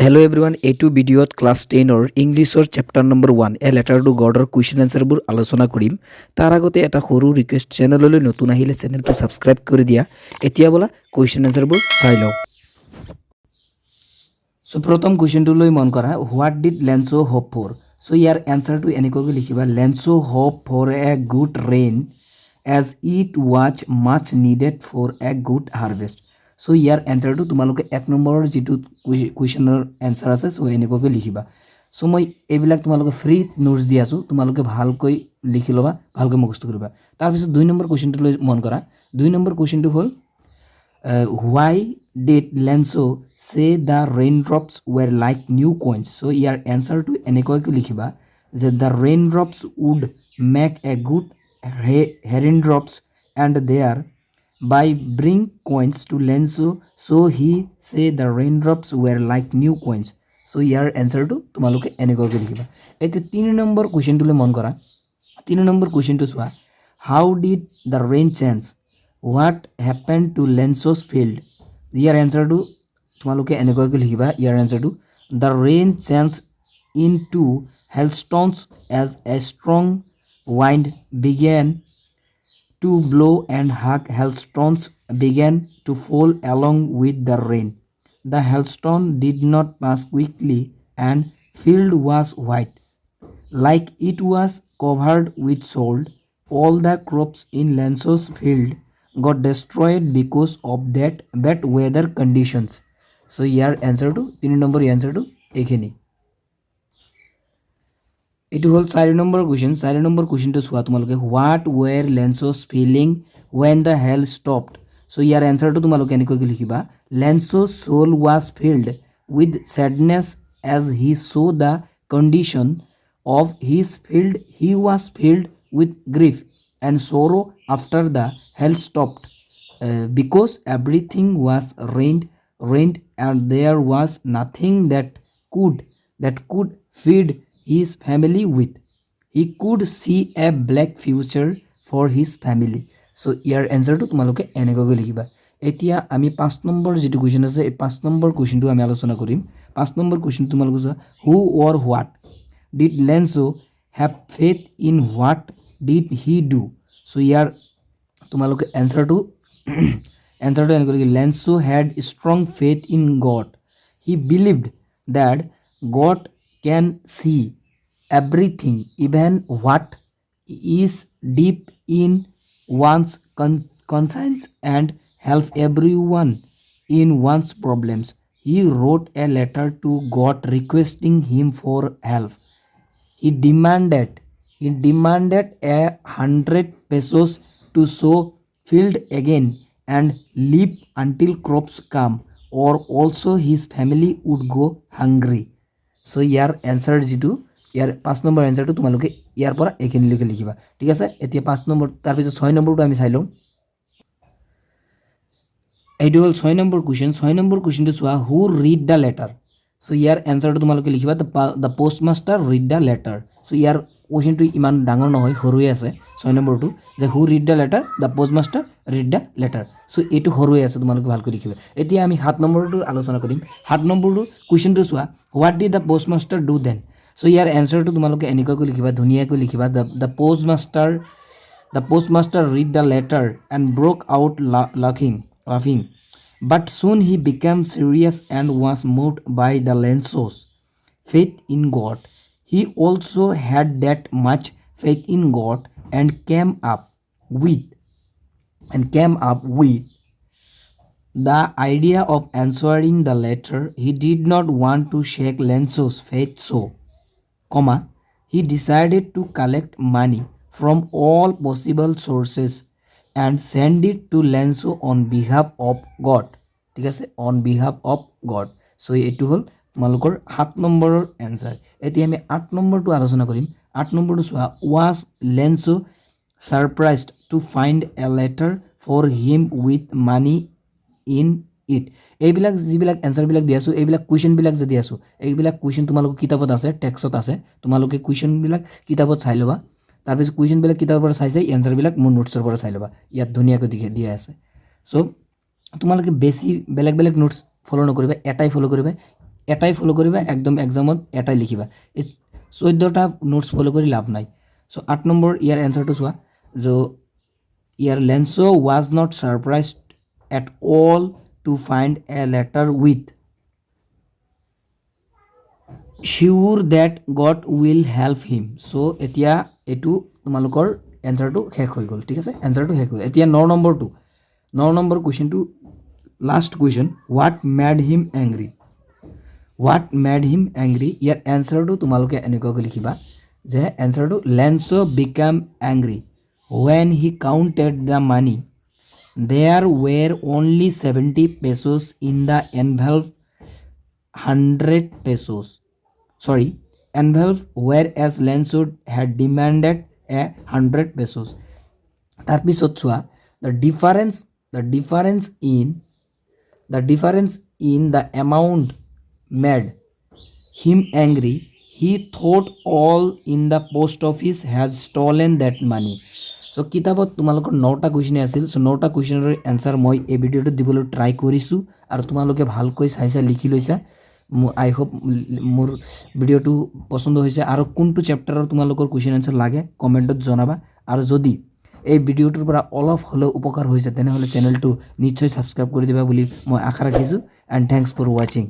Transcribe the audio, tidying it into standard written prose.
Hello everyone, এইটো ভিডিঅ'ত class 10ৰ ইংলিছৰ chapter number 1 A letter to গডৰ কুৱেশ্যন এনসাৰবোৰ আলোচনা কৰিম। তাৰ আগতে এটা সৰু ৰিকুৱেষ্ট, চেনেললৈ নতুন আহিলে চেনেলটো সাবস্ক্ৰাইব কৰি দিয়া। এতিয়া বলা কুৱেশ্যন এনসাৰবোৰ চাই লওঁ। সো প্ৰথম কুৱেশ্যনটোলৈ মন কৰা, what did Lencho hope for. So ইয়াৰ এনসাৰটো এনেকৈ লিখিবা, Lencho hope for a good rain as it was much needed for a good harvest. So ইয়াৰ এনসাৰটো তোমালোকে এক নম্বৰৰ যেটো কুৱেশ্যনৰ এনসাৰ আছে সো এনেকৈ লিখিবা। সো মই এইবিলাক তোমালোকে ফ্ৰী নোটস দি আছো, তোমালোকে ভালকৈ লিখি লবা, ভালকৈ মুখস্থ কৰিবা। তাৰ পিছত 2 নম্বৰ কুৱেশ্যনটোলৈ মন কৰা। 2 নম্বৰ কুৱেশ্যনটো হ'ল why did Lenso say the raindrops were like new coins? So ইয়াৰ এনসাৰটো এনেকৈ লিখিবা যে the raindrops would make a good raindrops and there by bring coins to Lenso, so he say the raindrops were like new coins. So ইয়াৰ এনসাৰটো তোমালোকে এনেকৈ লিখিবা। এতিয়া 3 number কুৱেশ্যনটোলৈ মন কৰা। 3 নম্বৰ কুৱেশ্যনটো চোৱা, how did the rain change? What happened to Lenso's field? ইয়াৰ এনসাৰটো তোমালোকে এনেকৈ লিখিবা। ইয়াৰ এনসাৰটো the rain changed into hailstones as a strong wind began to blow and hailstones began to fall along with the rain. The hailstone did not pass quickly and field was white, like it was covered with salt. All the crops in Lenso's field got destroyed because of that bad weather conditions. So year এনসাৰটো 3 number এনসাৰটো এইখিনি। এটো হল 4 number question. 4 number কুৱেশ্যনটো চোৱা তোমালোকে, what were Lenso's feeling when the hail stopped? So ইয়াৰ এনসাৰটো তোমালোকে এনেকৈ লিখিবা, Lenso's soul was filled with sadness as he saw the condition of his field. He was filled with grief and sorrow after the hail stopped, because everything was rained and there was nothing that could feed his family with. He could see a black future for his family. So ইয়াৰ এনসাৰটো তোমালোকে এনেকৈ লিখিবা। এতিয়া আমি 5 number যেটো question আছে, এই 5 number কুৱেশ্যনটো আমি আলোচনা কৰিম। 5 নম্বৰ কুৱেশ্যন তোমালোকে চোৱা, who or what did Lenso have faith in? What did he do? So ইয়াৰ তোমালোকে এনসাৰটো এনেকৈ লিখিবা, Lenso had strong faith in God. He believed that God can see everything, even what is deep in one's conscience, and help everyone in one's problems. He wrote a letter to God requesting him for help. He demanded 100 pesos to sow field again and live until crops come, or also his family would go hungry. So year answer যেটো, ইয়াৰ 5 number এনসাৰটো তোমালোকে ইয়াৰ পৰা এইখিনিলৈকে লিখিবা। ঠিক আছে, এতিয়া 5 number. তাৰ পিছত 6 নম্বৰটো আমি চাই লওঁ। এইটো হল 6 নম্বৰ কুৱেশ্যন। 6 নম্বৰ কুৱেশ্যনটো চোৱা, who read the letter? So ইয়াৰ এনসাৰটো তোমালোকে লিখিবা, the postmaster read the letter. So ইয়াৰ কুৱেশ্যনটো ইমান ডাঙৰ নহয়, সৰুৱে আছে 6 নম্বৰটো, যে who read the letter, the postmaster read the letter. So এইটো সৰুৱে আছে, তোমালোকে ভালকৈ লিখিবা। এতিয়া আমি 7 নম্বৰটো আলোচনা কৰিম। 7 নম্বৰটো কুৱেশ্যনটো চোৱা, what did the postmaster do then? So ইয়াৰ এনসাৰটো তোমালোকে এনেকৈ লিখিবা, ধুনীয়াকৈ লিখিবা, the postmaster read the letter and broke out laughing. But soon he became serious and was moved by the Lenso's faith in God. He also had that much faith in God and came up with the idea of answering the letter. He did not want to shake Lenso's faith, so he decided to collect money from all possible sources and send it to Lenso on behalf of God. ঠিক আছে, on behalf of God. So এইটো হল তোমালোকৰ 7 নম্বৰৰ answer. এতিয়া আমি 8 নম্বৰটো আলোচনা কৰিম। 8 নম্বৰটো চোৱা, was Lenso surprised to find a letter for him with money in it? এইবিলাক যিবিলাক এনসাৰবিলাক দি আছো, এইবিলাক কুৱেশ্যনবিলাক যে দি আছো, এইবিলাক কুৱেশ্যন তোমালোকৰ কিতাপত আছে, টেক্সটত আছে, তোমালোকে কুৱেশ্যনবিলাক কিতাপত চাই ল'বা। তাৰপিছত কুৱেশ্যনবিলাক কিতাপৰ পৰা চাই এনসাৰবিলাক মোৰ নোটছৰ পৰা চাই ল'বা, ইয়াত ধুনীয়াকৈ দিয়া আছে। সো তোমালোকে বেছি বেলেগ নোটছ ফলো নকৰিবা, এটাই ফলো কৰিবা। এটাই ফলো কৰিবা একদম এক্সামত এটাই লিখিবা এই 14টা নোটছ ফলো কৰি লাভ নাই সো 8 নম্বৰ ইয়াৰ এনসাৰটো চোৱা जो ইয়াৰ লেন্সো was not surprised at all to find a letter with sure that God will help him so এতিয়া এটু তোমালোকৰ এনসাৰটো শেষ হৈ গল ঠিক আছে এনসাৰটো শেষ হৈ এতিয়া 9 নম্বৰ কোৱেশ্চনটো last question what made him angry what made him angry ইয়াৰ এনসাৰটো তোমালোকে এনেকৈ লিখিবা যে এনসাৰটো লেন্সো became angry when he counted the money there were only 70 pesos in the envelope 100 pesos sorry envelope whereas Lenso had demanded a 100 pesos তাৰপিছত চোৱা the difference in the amount made him angry he thought all in the post office has stolen that money so কিতাবত তোমালোকৰ 9টা question আছিল so 9টা কোৱেশ্চনৰ answer মই এই ভিডিওটো দিবলৈ try কৰিছো আৰু তোমালোকে ভালকৈ চাইছা লিখি লৈছা আই হোপ মোৰ ভিডিওটো পছন্দ হৈছে আৰু কোনটো চেপ্টাৰৰ তোমালোকৰ কোৱেশ্চন আনসাৰ লাগে কমেন্টত জনাবা আৰু যদি এই ভিডিওটোৰ পৰা অলপ হলো উপকাৰ হৈছে তেনেহলে চেনেলটো নিশ্চয় সাবস্ক্ৰাইব কৰি দিবা বুলি মই আশা ৰাখিছো এণ্ড থ্যাঙ্কস ফৰ ওয়াচিং